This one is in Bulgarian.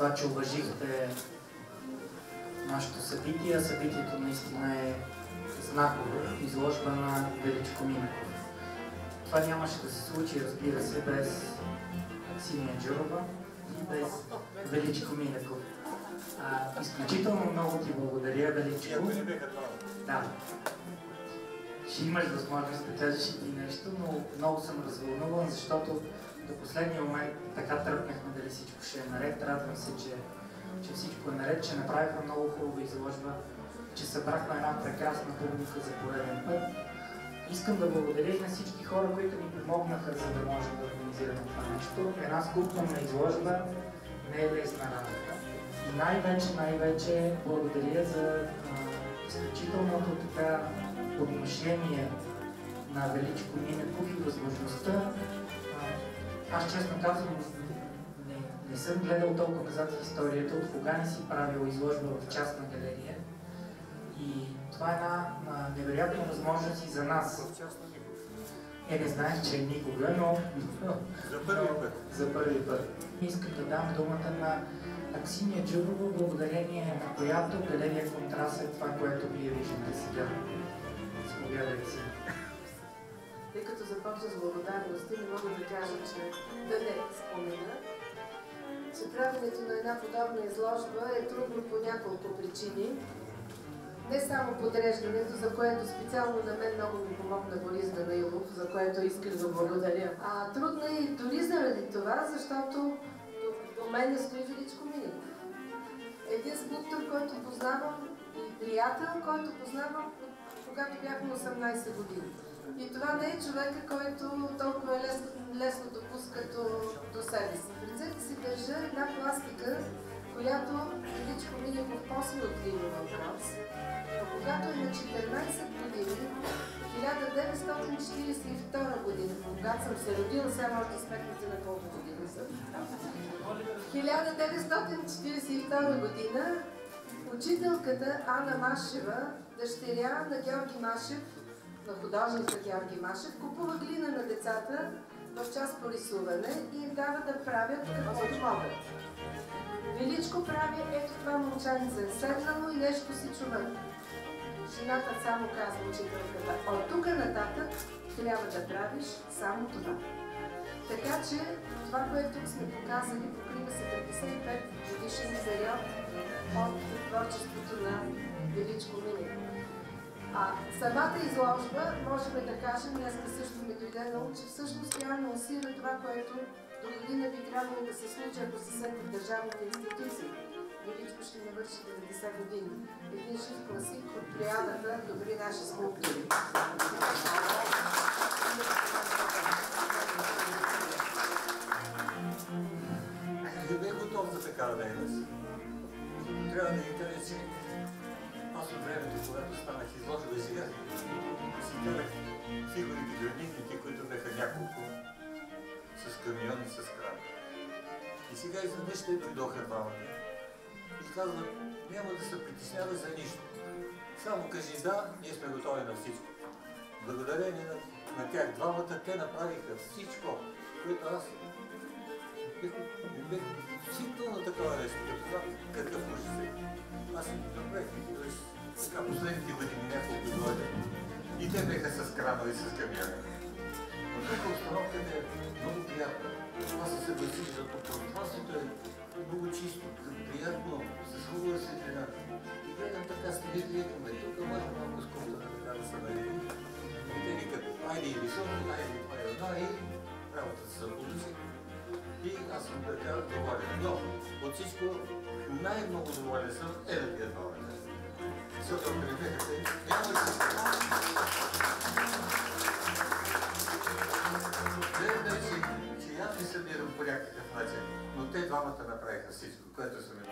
това, че уважихте нашето събитие. Събитието наистина е знаково, изложба на Величко Минеков. Това нямаше да се случи, разбира се, без Аксинья Джурова и без Величко Минеков. Изключително много ти благодаря, Величко. Да. Ще имаш възможност да кажеш и ти нещо, но много съм развълнуван, защото до последния момент така тръпнахме дали всичко ще е наред. Радвам се, че всичко е наред, че направихме много хубава изложба, че събрахме една прекрасна публика за пореден път. Искам да благодаря и на всички хора, които ни помогнаха, за да можем да организираме това нещо. Една скулптурна изложба не е лесна работа. И най-вече благодаря за изключителното така отношение на Величко Минеков и възможността. Аз честно казвам, не съм гледал толкова назад в историята, от кога не си правил изложба в частна галерия. И това е една невероятна възможност и за нас. Не знаех, че е никога, но за първи път. Искам да дам думата на Аксинья Джурова, благодарение на която галерия Контраст е това, което вие виждате сега. Заповядайте си. Тъй като започна с благодарности, не мога да кажа, че да не спомена, че правенето на една подобна изложба е трудно по няколко причини. Не само подреждането, за което специално на мен много ми помогна Борис Данаилов, за което искам да благодаря. Трудно е и дори заради това, защото до мен стои Величко Минеков. Един скулптор, който познавам и приятел, който познавам когато бях на 18 години. И това не е човека, който толкова лесно допуска до себе си. В ръцете си държа една пластика, която Величко Минеков после открива въпрос. Но когато е на 14 години, 1942 година, когато съм се родила, сега може да сметнете на колко години съм. 1942 година учителката Ана Машева, дъщеря на Георги Машев, на художника Георги Машев, купува глина на децата в час по рисуване и им дава да правят каквото могат. Величко прави ето това момченце, седнало и нещо си чува. Жената само казва учителката, от тук нататък трябва да правиш само това. Така че това, което тук сме показали, покрива 75 годишен период от творчеството на Величко Минеков. Самата изложба, можем да кажем, днес също ми дойде на ум, че всъщност тя анонсира това, което до година би трябвало да се случи, ако се следват държавните институции. Величко ще навърши 90 години. Един жив класик от плеядата добри наши скулптури. Не е готов за такава дейност. Трябва да ви кажа, че аз от времето, когато станах изложил и сега, си гледах фигурите, градинките, които бяха няколко, с камиони, с кран. И сега изведнъж те дойдоха двамата. И казват, няма да се притеснява за нищо. Само кажи да, ние сме готови на всичко. Благодарение на тях двамата, те направиха всичко, което аз бях сител на такова нещо, какъв може да се. Аз им добре, така последните години няколко дойде. И те бяха с кранови, с камиони. Но тук обстановката е много приятна. Това се съгласи, защото пространството е много чисто, приятно, с хубава светлина. И гледам така стои, гледаме, тук може малко скулптура така да се нареди. И те викат, айде и рисуваме, айде това е една и работата се получи. И аз съм така доволен. Но от всичко най-много доволен съм да тия двамата. Защото прибегате, няма да се гледам, че аз не събирам по някакъв начин, но те двамата направиха всичко, което съм им